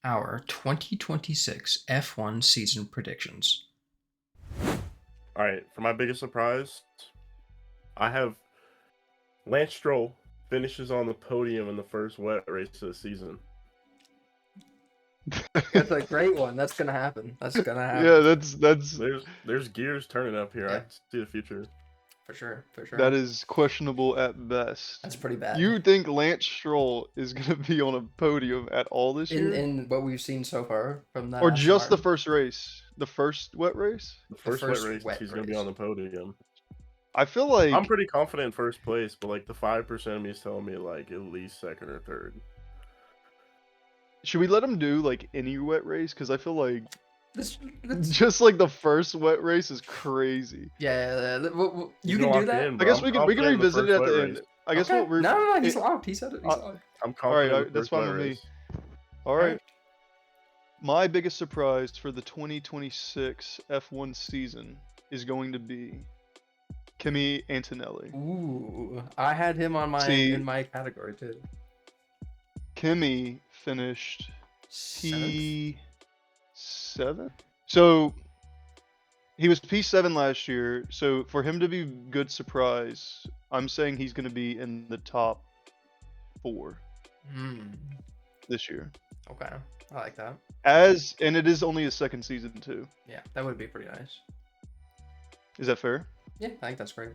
our 2026 F1 season predictions. All right, for my biggest surprise, I have Lance Stroll finishes on the podium in the first wet race of the season. That's a great one. That's gonna happen. Yeah, that's There's gears turning up here. Yeah. I see the future. For sure. that is questionable at best. That's pretty bad. You think Lance Stroll is gonna be on a podium at all this year? in what we've seen so far from that, Or Aston just the Martin? first race? The first wet race? The first first wet race, wet he's gonna be race. on the podium. I feel like I'm pretty confident in first place, but like the 5% of me is telling me like at least second or third. should we let him do like any wet race? Because I feel like This, just like the first wet race is crazy. yeah, you He's can do locked that. in, I bro. guess I'm we can confident in the revisit it first at the wet end. race. I guess Okay. No, he's it- locked. He said it. He's locked. I'm confident. Alright, in the that's first wet fine with me. race. Alright. My biggest surprise for the 2026 F1 season is going to be Kimi Antonelli. Ooh, I had him on in my category too. Kimi finished Seventh? P7? So he was P7 last year. So for him to be good surprise, I'm saying he's going to be in the top 4 this year. Okay, I like that. And it is only his second season too. Yeah, that would be pretty nice. Is that fair? Yeah, I think that's great.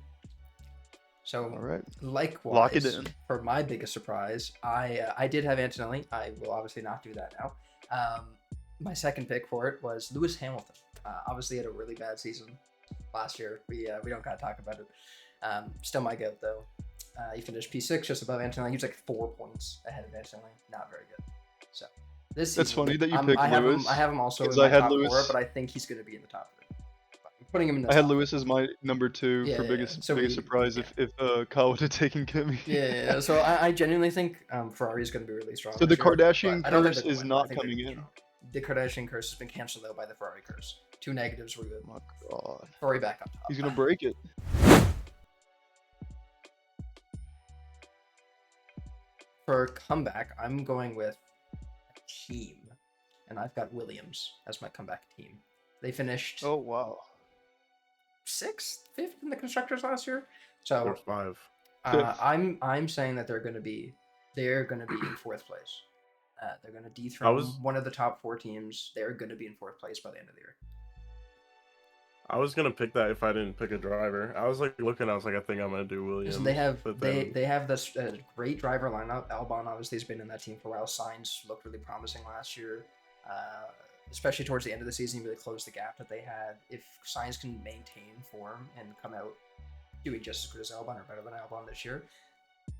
So, All right. likewise, Lock it in. For my biggest surprise, I did have Antonelli. I will obviously not do that now. My second pick for it was Lewis Hamilton. Obviously, had a really bad season last year. We don't gotta talk about it. Still my goat though. He finished P6, just above Antonelli. He was like 4 points ahead of Antonelli. Not very good. So this season, That's funny that you picked Lewis. I have him also in 'cause my I had top Lewis. 4, but I think he's going to be in the top 3. I'm putting him in the I had top Lewis as my number 2 Yeah, for yeah, biggest so biggest we- surprise if Kyle would have taken Kimi. Yeah. So I genuinely think Ferrari is going to be really strong. So the this year, Kardashian but I don't think curse they're is gonna win, but I not think they're coming gonna be in. strong. The Kardashian curse has been canceled though by the Ferrari curse. 2 negatives were good. Oh my god. Ferrari back up top. He's gonna break it. For comeback, I'm going with a team, and I've got Williams as my comeback team. They finished Oh wow. 6th, 5th in the constructors last year. So There's 5. I'm saying that they're going to be in 4th place. They're going to dethrone one of the top 4 teams. They're going to be in 4th place by the end of the year. I was gonna pick that if I didn't pick a driver. I was like looking. I was like, I think I'm gonna do Williams. So they have but then- they have this great driver lineup. Albon obviously has been in that team for a while. Sainz looked really promising last year, especially towards the end of the season. He really closed the gap that they had. If Sainz can maintain form and come out doing just as good as Albon or better than Albon this year,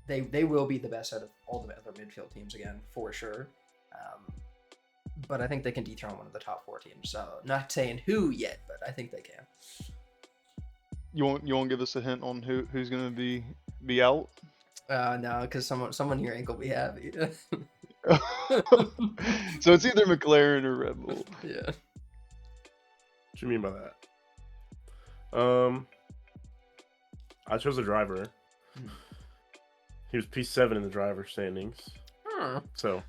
they will be the best out of all the other midfield teams again for sure. But I think they can dethrone one of the top 4 teams. So not saying who yet, but I think they can. You won't give us a hint on who's gonna be out? No, because someone here ain't gonna be happy. So it's either McLaren or Red Bull. Yeah. What do you mean by that? I chose a driver. He was P7 in the driver standings. So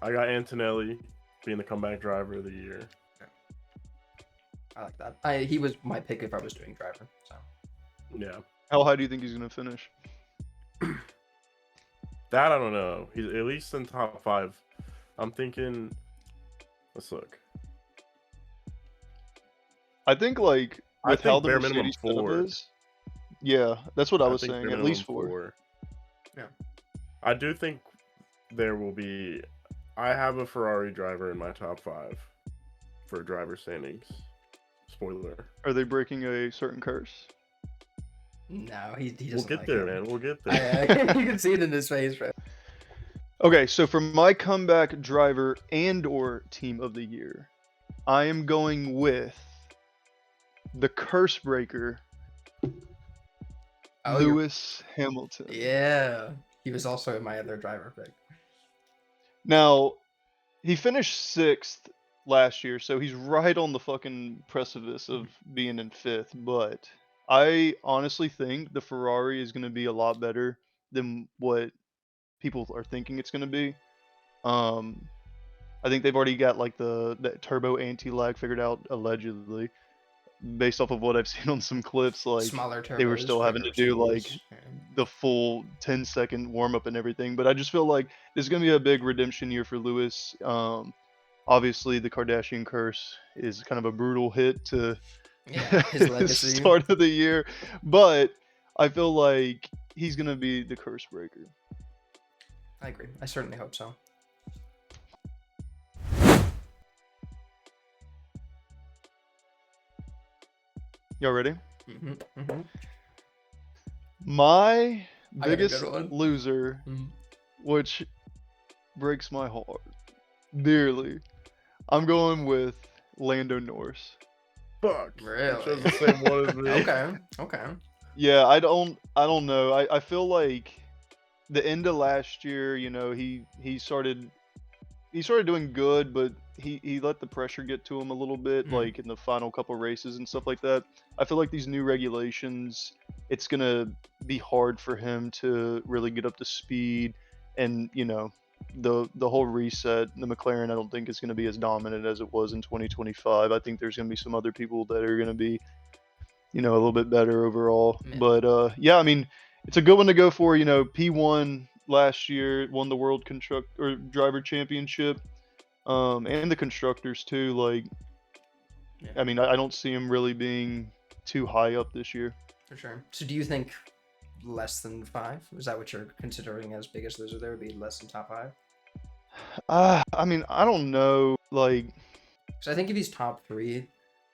I got Antonelli being the comeback driver of the year. I like that. He was my pick if I was doing driver. So Yeah. How high do you think he's gonna finish? That I don't know. He's at least in top 5. I'm thinking. Let's look. I think like I with how think the bare minimum Mercedes setup 4. is. Yeah, that's what I was think saying. bare At least minimum 4. Yeah. I do think there will be. I have a Ferrari driver in my top 5 for driver standings. Spoiler. Are they breaking a certain curse? no, he doesn't. We'll get like there, it. man. We'll get there. You can see it in his face, bro. Okay, so for my comeback driver and or team of the year, I am going with the curse breaker, Oh, you're- Lewis Hamilton. Yeah, he was also in my other driver pick. Now, he finished 6th last year, so he's right on the fucking precipice of being in 5th, but I honestly think the Ferrari is going to be a lot better than what people are thinking it's going to be. I think they've already got like the turbo anti-lag figured out allegedly, based off of what I've seen on some clips. Like Smaller they were turbos, still having to quicker do like CVs. the full 10-second warm up and everything. But I just feel like this is gonna be a big redemption year for Lewis. Obviously, the Kardashian curse is kind of a brutal hit to Yeah, his the legacy. start of the year, but I feel like he's gonna be the curse breaker. I agree. I certainly hope so. Y'all ready? Mm-hmm. My I got a biggest good one. loser, Mhm. which breaks my heart dearly, I'm going with Lando Norris. Fuck. I Really? chose the same one as me. Okay. Yeah, I don't know. I feel like the end of last year, you know, he started doing good, but he let the pressure get to him a little bit, like in the final couple races and stuff like that. I feel like these new regulations, it's gonna be hard for him to really get up to speed, and you know, the whole reset. The McLaren, I don't think is gonna be as dominant as it was in 2025. I think there's gonna be some other people that are gonna be, you know, a little bit better overall. Yeah. But yeah, I mean, it's a good one to go for. You know, P1 last year won the World Driver Championship, and the Constructors too. Like, Yeah, I mean, I don't see him really being too high up this year. for sure. So do you think less than 5? Is that what you're considering as biggest loser? There would be less than top 5? I mean, I don't know. Like, So I think if he's top 3,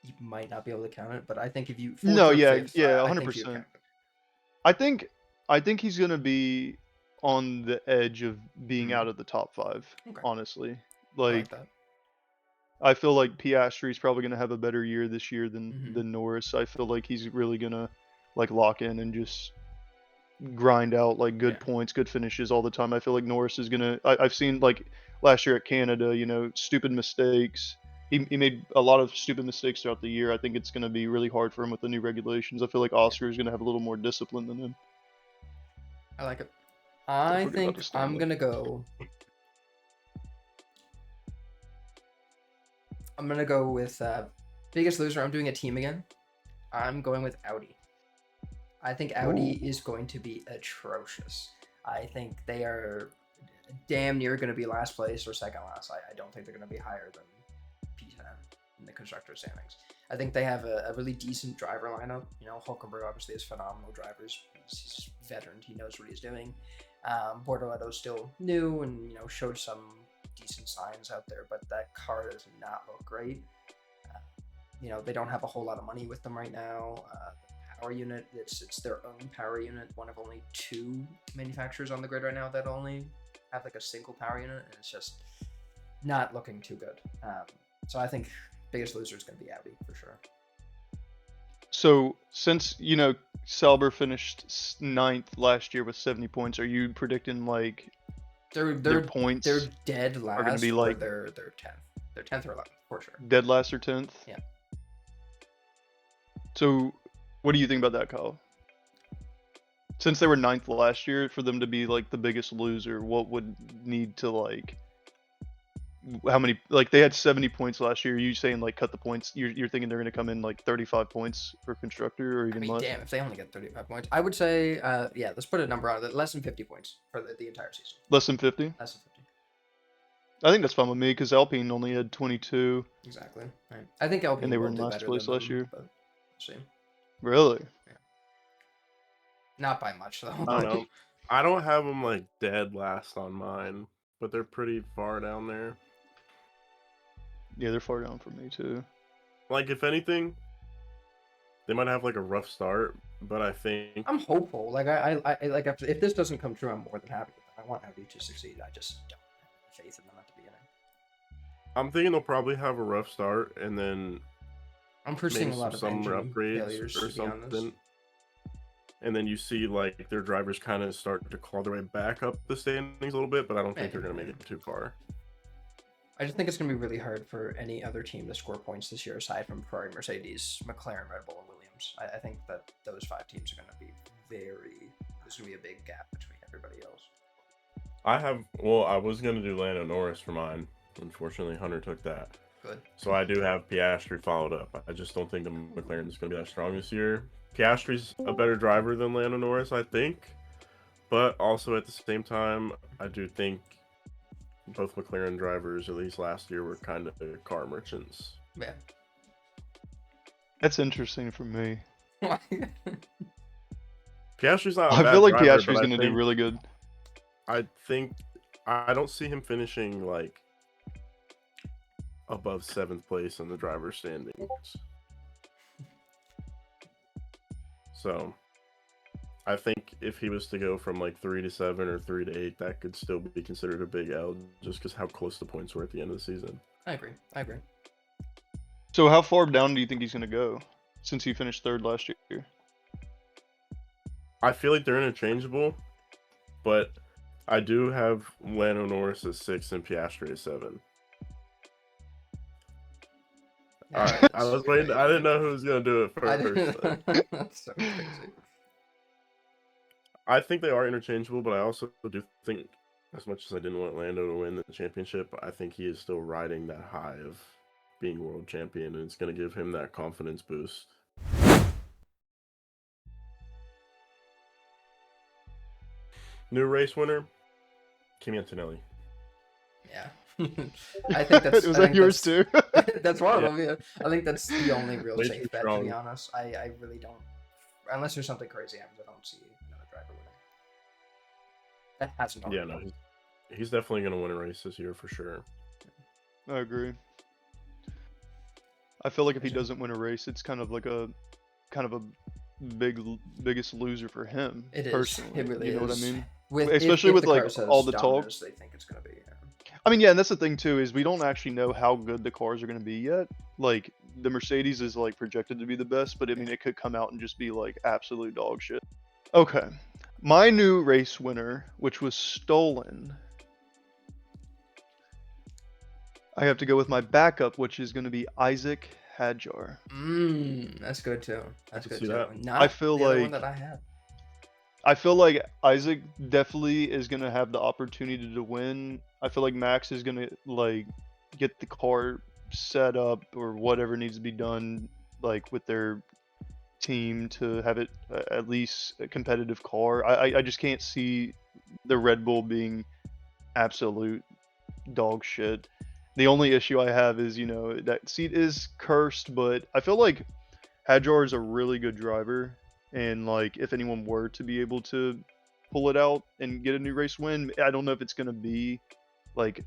you might not be able to count it. But I think if you 4th no, or yeah, 5th, yeah, I think you 100%. count it. I think he's gonna be on the edge of being out of the top 5. Okay. Honestly, I like like. that. I feel like Piastri's probably going to have a better year this year Mhm. than Norris. I feel like he's really going to like lock in and just grind out like good Yeah. points, good finishes all the time. I feel like Norris is going to I've seen like last year at Canada, you know, stupid mistakes. He made a lot of stupid mistakes throughout the year. I think it's going to be really hard for him with the new regulations. I feel like Oscar is going to have a little more discipline than him. I like it. Don't I forget about think the I'm Stanley. gonna go. I'm gonna go with biggest loser. I'm doing a team again. I'm going with Audi. I think Audi is going to be atrocious. I think they are damn near going to be last place or second last. I don't think they're going to be higher than P10 in the constructor standings. I think they have a really decent driver lineup. You know, Hulkenberg obviously has phenomenal drivers. He's a veteran. He knows what he's doing. Bortoletto's still new and, you know, showed some decent signs out there, but that car does not look great. You know, they don't have a whole lot of money with them right now. Power unit, it's their own power unit, one of only 2 manufacturers on the grid right now that only have like a single power unit, and it's just not looking too good. So I think biggest loser is going to be Audi for sure. So since you know Sauber finished 9th last year with 70 points, are you predicting like their points they're dead last are going to be or like they're 10th? They're 10th or 11th for sure. dead last or 10th? Yeah. So what do you think about that, Kyle? Since they were 9th last year, for them to be like the biggest loser, what would need to like how many, like they had 70 points last year? Are you saying like cut the points? You're thinking they're going to come in like 35 points for constructor or I even mean, less? damn, if they only get 35 points, I would say, yeah, let's put a number on it. Less than 50 points for the entire season. Less than 50? Less than 50. I think that's fine with me because Alpine only had 22. Exactly. Right. I think Alpine And they were will in do last better place than last them, year. but we'll see. Really? Not by much though. I don't know. I don't have them like dead last on mine, but they're pretty far down there. Yeah, they're far down for me too. Like, if anything, they might have like a rough start, but I think I'm hopeful. Like I like if this doesn't come true, I'm more than happy with it. I want Audi to succeed. I just don't have faith in them at the beginning. I'm thinking they'll probably have a rough start and then I'm foreseeing maybe a lot of some engine failures, upgrades or to be honest. something. And then you see like their drivers kind of start to claw their way back up the standings a little bit, but I don't think they're going to make it too far. I just think it's going to be really hard for any other team to score points this year aside from Ferrari, Mercedes, McLaren, Red Bull, and Williams. I think that those 5 teams are going to be there's going to be a big gap between everybody else. I was going to do Lando Norris for mine, Unfortunately, Hunter took that. Good. So I do have Piastri followed up. I just don't think the McLaren is going to be that strong this year. Piastri's a better driver than Lando Norris, I think. But also at the same time, I do think both McLaren drivers, at least last year, were kind of car merchants. Yeah. That's interesting for me. Piastri's not. I feel like Piastri's going to do really good. I think I don't see him finishing like above 7th place in the driver's standings. So I think if he was to go from like 3 to 7 or 3 to 8, that could still be considered a big L, just because how close the points were at the end of the season. I agree. So how far down do you think he's going to go since he finished 3rd last year? I feel like they're interchangeable, but I do have Lando Norris at 6 and Piastri at 7. All right, I was waiting. I didn't know who was gonna do it first. That's so crazy. I think they are interchangeable, but I also do think, as much as I didn't want Lando to win the championship, I think he is still riding that high of being world champion, and it's going to give him that confidence boost. New race winner, Kimi Antonelli. Yeah. I think that's. Was that yours too? That's one of them. Yeah. I think that's the only real Way safe too bet, strong. to be honest. I really don't. Unless there's something crazy happens, I don't see another driver winning. That hasn't. Yeah, no, he's definitely going to win a race this year for sure. I agree. I feel like if he doesn't win a race, it's kind of a biggest loser for him. It is. Personally. It really you know is. what I mean? Especially with the car like says all the dominance talk. they think it's gonna be. Yeah. I mean, yeah, and that's the thing too, is we don't actually know how good the cars are going to be yet. Like, the Mercedes is like projected to be the best, but I mean, it could come out and just be like absolute dog shit. Okay, my new race winner, which was stolen, I have to go with my backup, which is going to be Isaac Hadjar. That's good too. That's good see too. that. Not I feel the other like one that I had. I feel like Isaac definitely is going to have the opportunity to win. I feel like Max is going to like get the car set up or whatever needs to be done like with their team to have it at least a competitive car. I just can't see the Red Bull being absolute dog shit. The only issue I have is, that seat is cursed, but I feel like Hadjar is a really good driver. And like, if anyone were to be able to pull it out and get a new race win, I don't know if it's gonna be like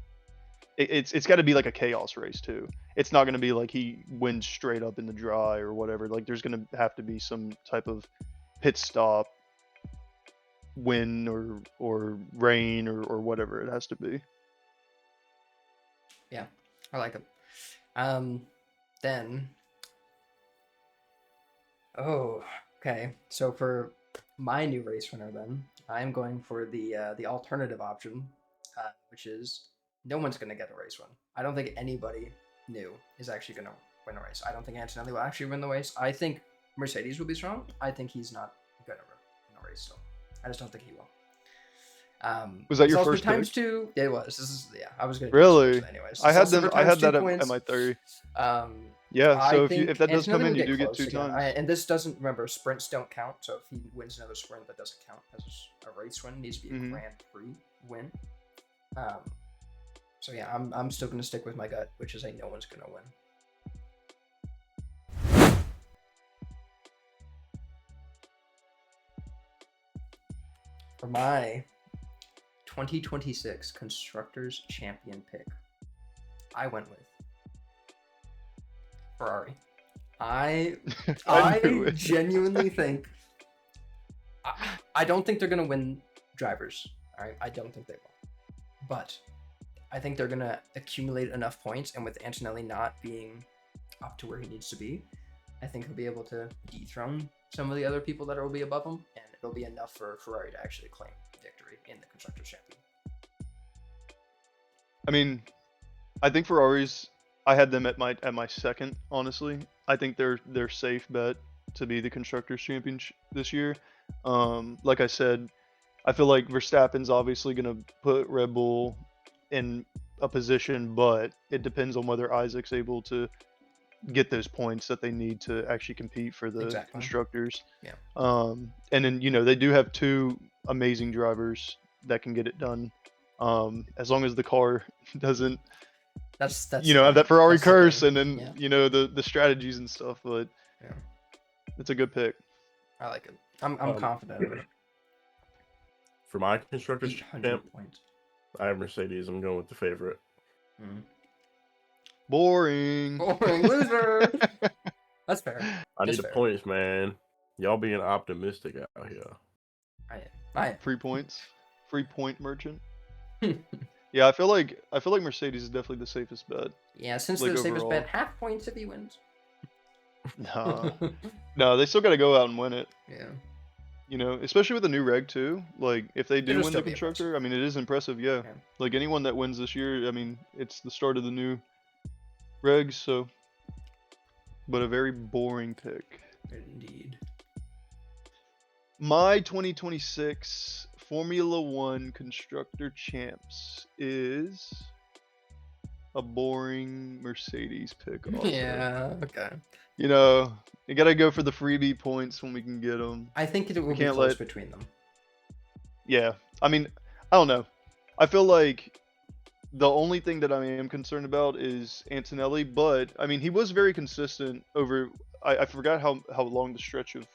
it's got to be like a chaos race too. It's not gonna be like he wins straight up in the dry or whatever. Like, there's gonna have to be some type of pit stop win or rain or whatever it has to be. Yeah, I like it. Then. Oh. Okay, so for my new race winner, then I'm going for the alternative option, which is no one's gonna get a race win. I don't think anybody new is actually gonna win a race. I don't think Antonelli will actually win the race. I think Mercedes will be strong. I think he's not gonna win a race still. I just don't think he will. Was that your also first times pick? 2? It was. This is I was gonna do Really? this anyways. I had It's also them. for I times had 2 that points. at my 30. Yeah, Yeah. So I if that does come Antonelli in, will you do get close 2 again. times. And this doesn't, remember, sprints don't count. So if he wins another sprint, that doesn't count as a race win. It needs to be a Grand Prix win. So yeah, I'm still gonna stick with my gut, which is no one's gonna win. For my 2026 Constructors Champion pick, I went with Ferrari. I knew it. genuinely think I don't think they're gonna win drivers. All right, I don't think they will, but I think they're gonna accumulate enough points, and with Antonelli not being up to where he needs to be, I think he'll be able to dethrone some of the other people that will be above him, and it'll be enough for Ferrari to actually claim victory in the Constructors Champion. I mean, I think Ferraris. I had them at my second. Honestly, I think they're safe bet to be the Constructors Champion this year. Like I said, I feel like Verstappen's obviously gonna put Red Bull in a position, but it depends on whether Isaac's able to get those points that they need to actually compete for the Exactly. constructors. Yeah. And then they do have two amazing drivers that can get it done. As long as the car doesn't That's have that Ferrari that's the curse, thing. and then Yeah. the strategies and stuff. But Yeah. it's a good pick. I like it. I'm Um, confident in it. For my constructors 800 champ, points. I have Mercedes. I'm going with the favorite. Boring. Boring loser. That's fair. I It's need the fair. points, man. Y'all being optimistic out here. I Free points. Free point merchant. Yeah, I feel like Mercedes is definitely the safest bet. Yeah, since Like, the safest overall. bet, half points if he wins. No, they still got to go out and win it. Yeah. Especially with the new reg too. Like, if they do It'll win still the be constructor, I mean, it is impressive. Yeah. Yeah. Like anyone that wins this year, I mean, it's the start of the new regs. So, but a very boring pick. Indeed. My 2026 Formula One constructor champs is a boring Mercedes pick. Also. Yeah. Okay. You gotta go for the freebie points when we can get them. I think it will be can't close let- between them. Yeah, I mean, I don't know. I feel like the only thing that I am concerned about is Antonelli, but I mean, he was very consistent over. I forgot how long the stretch of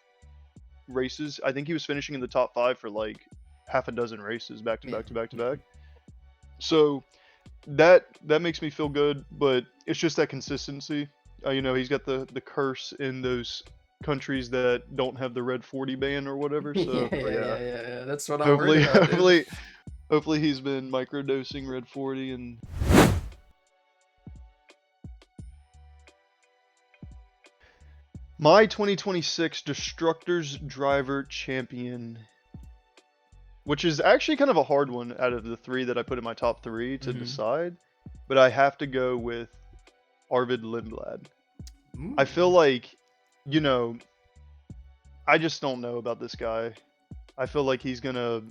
races. I think he was finishing in the top 5 for like half a dozen races back to back to back to back. So that makes me feel good, but it's just that consistency. He's got the curse in those countries that don't have the red 40 ban or whatever. So yeah. That's what I'm worried about. Hopefully he's been microdosing red 40 and. My 2026 Destructors Driver Champion, which is actually kind of a hard one out of the 3 that I put in my top 3 to decide, but I have to go with Arvid Lindblad. I feel like, I just don't know about this guy. I feel like he's going to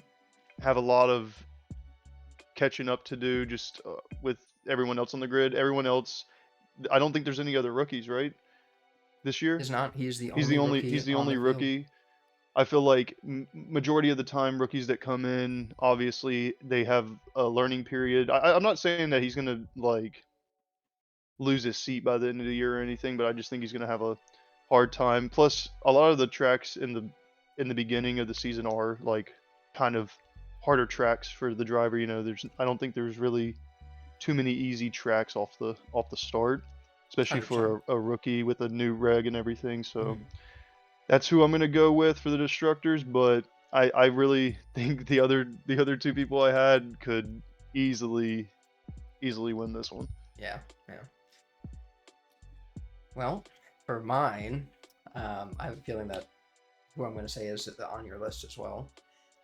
have a lot of catching up to do just with everyone else on the grid. Everyone else, I don't think there's any other rookies, right? This year? He's not. He's the only rookie. I feel like majority of the time, rookies that come in, obviously they have a learning period. I'm not saying that he's gonna like lose his seat by the end of the year or anything, but I just think he's gonna have a hard time. Plus, a lot of the tracks in the beginning of the season are like kind of harder tracks for the driver. I don't think there's really too many easy tracks off the start, especially 100%. for a rookie with a new reg and everything. So that's who I'm gonna go with for the Destructors. But I really think the other 2 people I had could easily win this one. Yeah. Well, for mine, I have a feeling that who I'm going to say is on your list as well.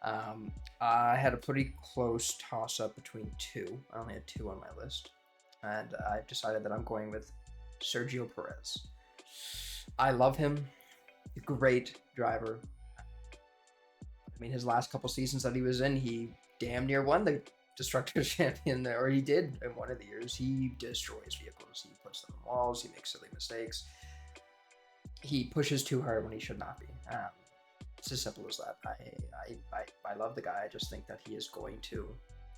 I had a pretty close toss-up between 2. I only had 2 on my list. And I've decided that I'm going with Sergio Perez. I love him. Great driver. I mean, his last couple seasons that he was in, he damn near won the Constructors Champion there, or he did in one of the years. He destroys vehicles. He puts them on walls. He makes silly mistakes. He pushes too hard when he should not be. It's as simple as that. I love the guy. I just think that he is going to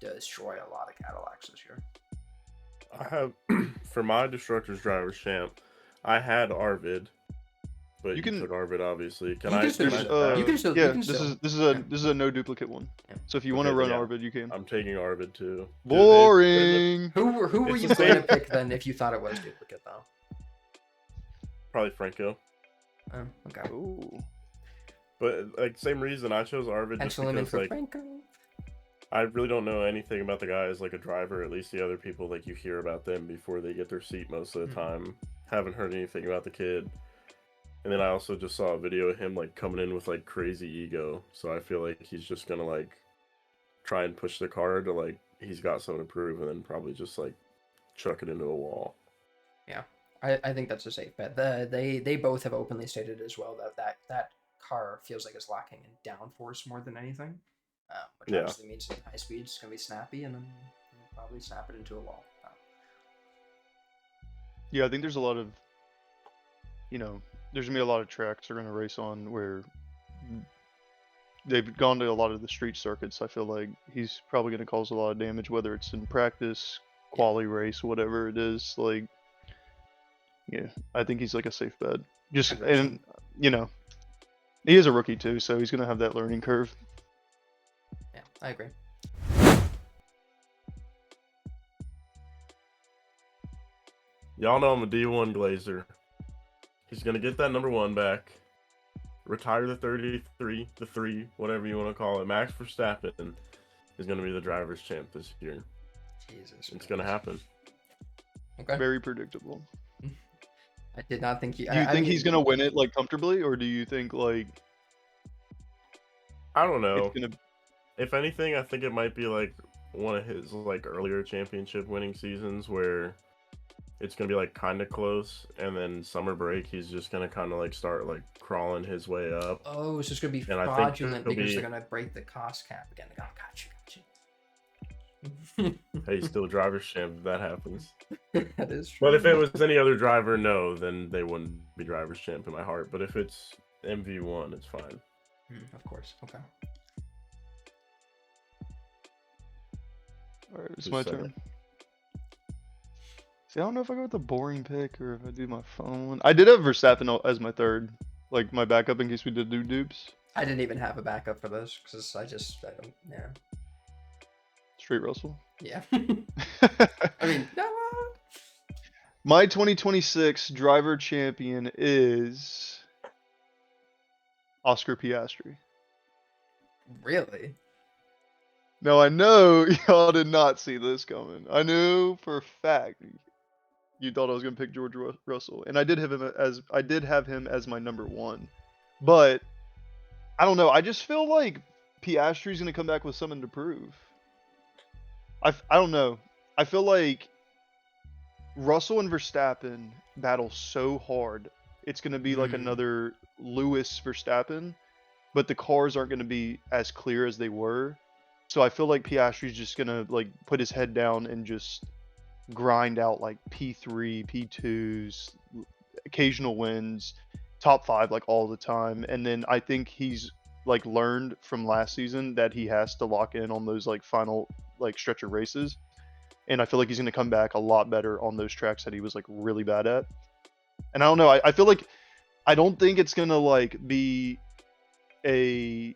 destroy a lot of Cadillacs this year. I have for my Destructors Drivers champ, I had Arvid, but you took Arvid obviously. This is a no duplicate one. Yeah. So if you want to run Arvid, you can. I'm taking Arvid too. Boring. Who were you going to pick then if you thought it was duplicate though? Probably Franco. Oh, okay. Ooh. But like same reason I chose Arvid just because like Franco. I really don't know anything about the guy as like a driver. At least the other people like you hear about them before they get their seat most of the time. Haven't heard anything about the kid. And then I also just saw a video of him like coming in with like crazy ego. So I feel like he's just gonna like try and push the car to like he's got something to prove and then probably just like chuck it into a wall. Yeah, I think that's a safe bet. They both have openly stated as well that car feels like it's lacking in downforce more than anything. Which obviously means in high speeds it's gonna be snappy, and then probably snap it into a wall. Yeah, I think there's a lot of, there's gonna be a lot of tracks they're gonna race on where they've gone to a lot of the street circuits. I feel like he's probably gonna cause a lot of damage, whether it's in practice, quali race, whatever it is. Like, yeah, I think he's like a safe bet. Just 100%. and he is a rookie too, so he's gonna have that learning curve. Yeah, I agree. Y'all know I'm a D1 Glazer. He's gonna get that number 1 back. Retire the 33, the 3, whatever you want to call it. Max Verstappen is gonna be the drivers' champ this year. Jesus. It's gonna happen. Okay. Very predictable. I did not think he. Do you think he's gonna win it like comfortably, or do you think like I don't know. it's gonna? If anything, I think it might be like one of his like earlier championship winning seasons where it's gonna be like kind of close, and then summer break he's just gonna kind of like start like crawling his way up. Oh, it's just gonna be And I think fraudulent he'll because be- they're gonna break the cost cap again. They got you. Hey, he's still driver's champ if that happens. That is true. But if it was any other driver, no, then they wouldn't be driver's champ in my heart. But if it's MV1, it's fine. Of course. Okay. All right, it's Who's my second? turn. See, I don't know if I go with the boring pick or if I do my phone. I did have Verstappen as my third, like my backup in case we did do dupes. I didn't even have a backup for this because I don't. Yeah. Straight Russell. Yeah. I mean, no. My 2026 driver champion is Oscar Piastri. Really? Now I know y'all did not see this coming. I knew for a fact you thought I was gonna pick George Russell, and I did have him as my number 1. But I don't know. I just feel like Piastri's gonna come back with something to prove. I don't know. I feel like Russell and Verstappen battle so hard. It's gonna be like another Lewis Verstappen, but the cars aren't gonna be as clear as they were. So I feel like Piastri's just gonna like put his head down and just grind out like P3, P2s, occasional wins, top 5 like all the time. And then I think he's like learned from last season that he has to lock in on those like final like stretch of races. And I feel like he's gonna come back a lot better on those tracks that he was like really bad at. And I don't know, I feel like I don't think it's gonna like be a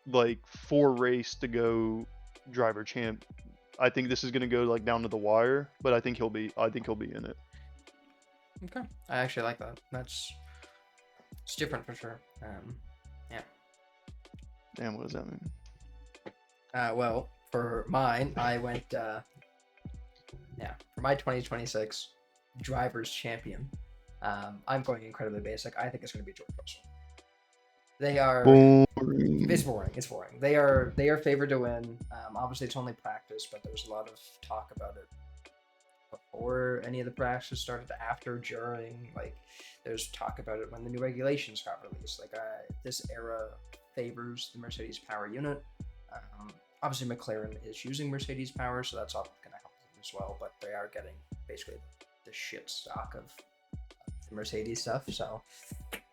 like 4 race to go driver champ. I think this is gonna go like down to the wire, but I think he'll be in it. Okay. I actually like that. It's different for sure. Yeah. Damn, what does that mean? Well, for mine, I went. For my 2026 drivers champion, I'm going incredibly basic. I think it's going to be George Russell. They are. Boring. It's boring. It's boring. They are favored to win. Obviously, it's only practice, but there was a lot of talk about it before any of the practice started, after, during. Like, there's talk about it when the new regulations got released. Like, this era favors the Mercedes power unit. Obviously, McLaren is using Mercedes power, so that's all going to help them as well. But they are getting basically the shit stock of the Mercedes stuff. So,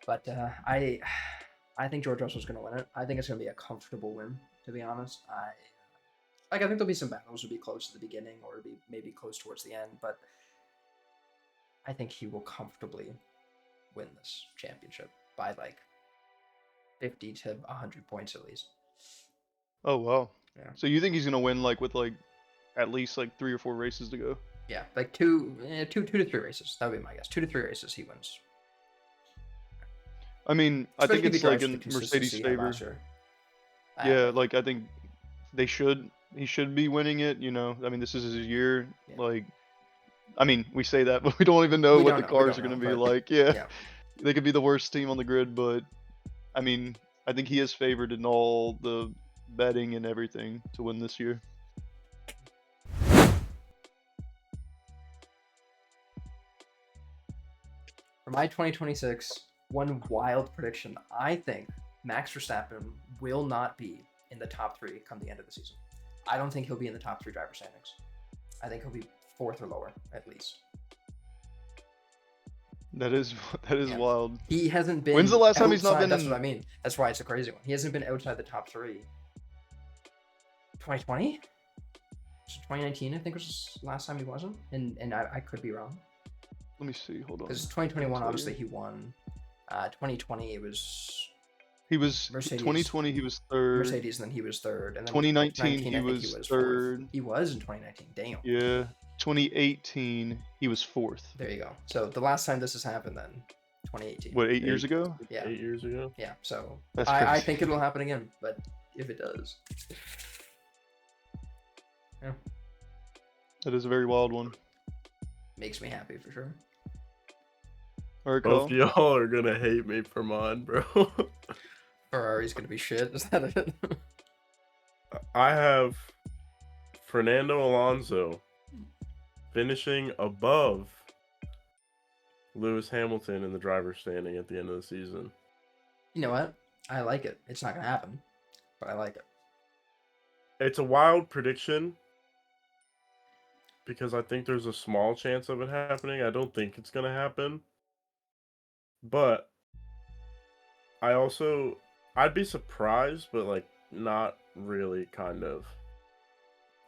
but I think George Russell's going to win it. I think it's going to be a comfortable win, to be honest. I think there'll be some battles will be close at the beginning or be maybe close towards the end, but I think he will comfortably win this championship by like 50 to 100 points at least. Oh wow. Yeah. So you think he's gonna win like with like at least like 3 or 4 races to go? Yeah, like two to 3 races. That would be my guess. 2 to 3 races he wins. I mean, I think it's like in Mercedes' favor. Yeah, like I think he should be winning it, you know. I mean, this is his year. Yeah. Like, I mean, we say that, but we don't even know what the cars are going to be like. Yeah. They could be the worst team on the grid, but I mean, I think he is favored in all the betting and everything to win this year. For my 2026, one wild prediction, I think Max Verstappen will not be in the top 3 come the end of the season. I don't think he'll be in the top 3 driver standings. I think he'll be 4th or lower at least. That is wild. He hasn't been. When's the last time he's not been That's in? what I mean. That's why it's a crazy one. He hasn't been outside the top 3. 2020? 2019, I think, was the last time he wasn't. And I could be wrong. Let me see. Hold on. Because 2021, obviously, he won. 2020, it was. He was Mercedes. 2020. He was 3rd. Mercedes, and then he was 3rd. And then 2019, he I think was 3rd. 4th. He was in 2019. Damn. Yeah. 2018, he was 4th. There you go. So the last time this has happened, then 2018. What, 8 years ago? Yeah. 8 years ago. Yeah. So That's I crazy. think it'll happen again, but if it does, yeah, That is a very wild one. makes me happy for sure. All right, Both Kyle. y'all are gonna hate me for mine, bro. Ferrari's gonna be shit. Is that it? I have Fernando Alonso finishing above Lewis Hamilton in the driver's standing at the end of the season. You know what? I like it. It's not gonna happen, but I like it. It's a wild prediction because I think there's a small chance of it happening. I don't think it's gonna happen. But I'd be surprised, but like not really, kind of.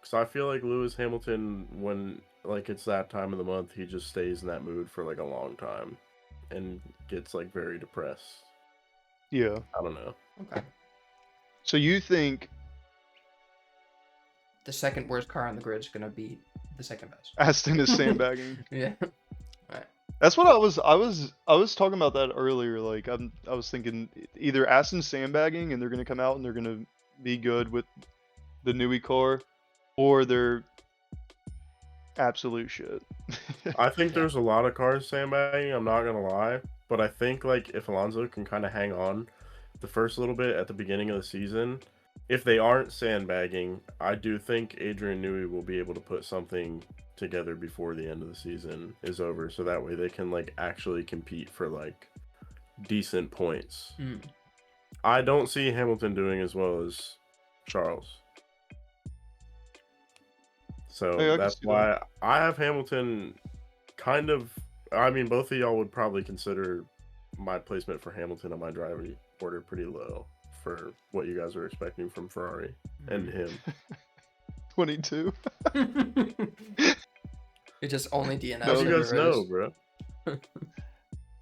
Because I feel like Lewis Hamilton, when like it's that time of the month, he just stays in that mood for like a long time and gets like very depressed. Yeah. I don't know. Okay. So you think The second worst car on the grid is gonna beat the second best. Aston is sandbagging? Yeah. That's what I was talking about that earlier. Like I was thinking either Aston's sandbagging and they're gonna come out and they're gonna be good with the newie car, or they're absolute shit. I think there's a lot of cars sandbagging, I'm not gonna lie. But I think like if Alonso can kind of hang on the first little bit at the beginning of the season, if they aren't sandbagging, I do think Adrian Newey will be able to put something together before the end of the season is over, so that way they can like actually compete for like decent points. I don't see Hamilton doing as well as Charles, so Hey, I can that's see why that. I have Hamilton kind of. I mean, both of y'all would probably consider my placement for Hamilton on my driver order pretty low for what you guys are expecting from Ferrari and him. 22. It's just only DNS. No, How do you guys know, bro?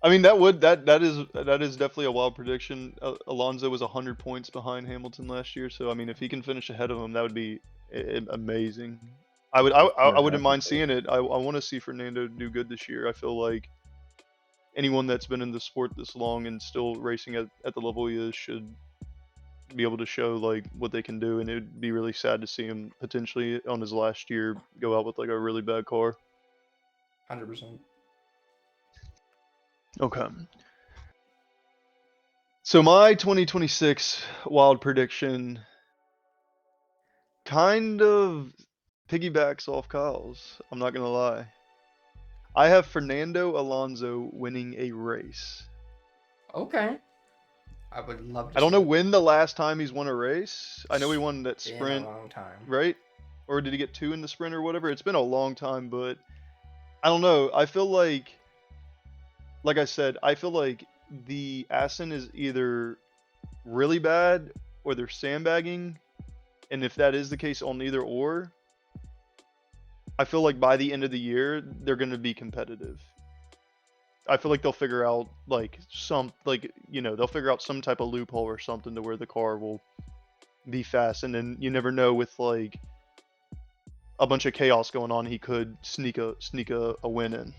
I mean, that is definitely a wild prediction. Alonso was 100 points behind Hamilton last year, so I mean, if he can finish ahead of him, that would be amazing. I wouldn't mind seeing it. I want to see Fernando do good this year. I feel like anyone that's been in the sport this long and still racing at the level he is should be able to show like what they can do, and it would be really sad to see him potentially on his last year go out with like a really bad car. 100%. Okay. So my 2026 wild prediction kind of piggybacks off Kyle's. I'm not gonna lie. I have Fernando Alonso winning a race. Okay. I would love to I don't see know it. when the last time he's won a race. I know he won that Been sprint, a long time. right? Or did he get 2 in the sprint or whatever? It's been a long time, but I don't know. I feel like I said, I feel like the Aston is either really bad or they're sandbagging. And if that is the case on either or, I feel like by the end of the year, they're going to be competitive. I feel like they'll figure out like they'll figure out some type of loophole or something to where the car will be fast. And then you never know, with like a bunch of chaos going on, he could sneak a win in.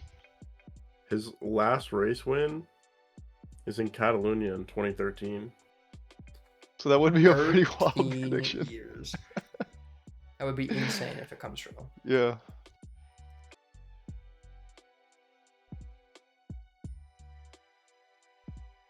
His last race win is in Catalonia in 2013. So that would be a pretty wild 13 prediction. years. That would be insane if it comes true. Yeah.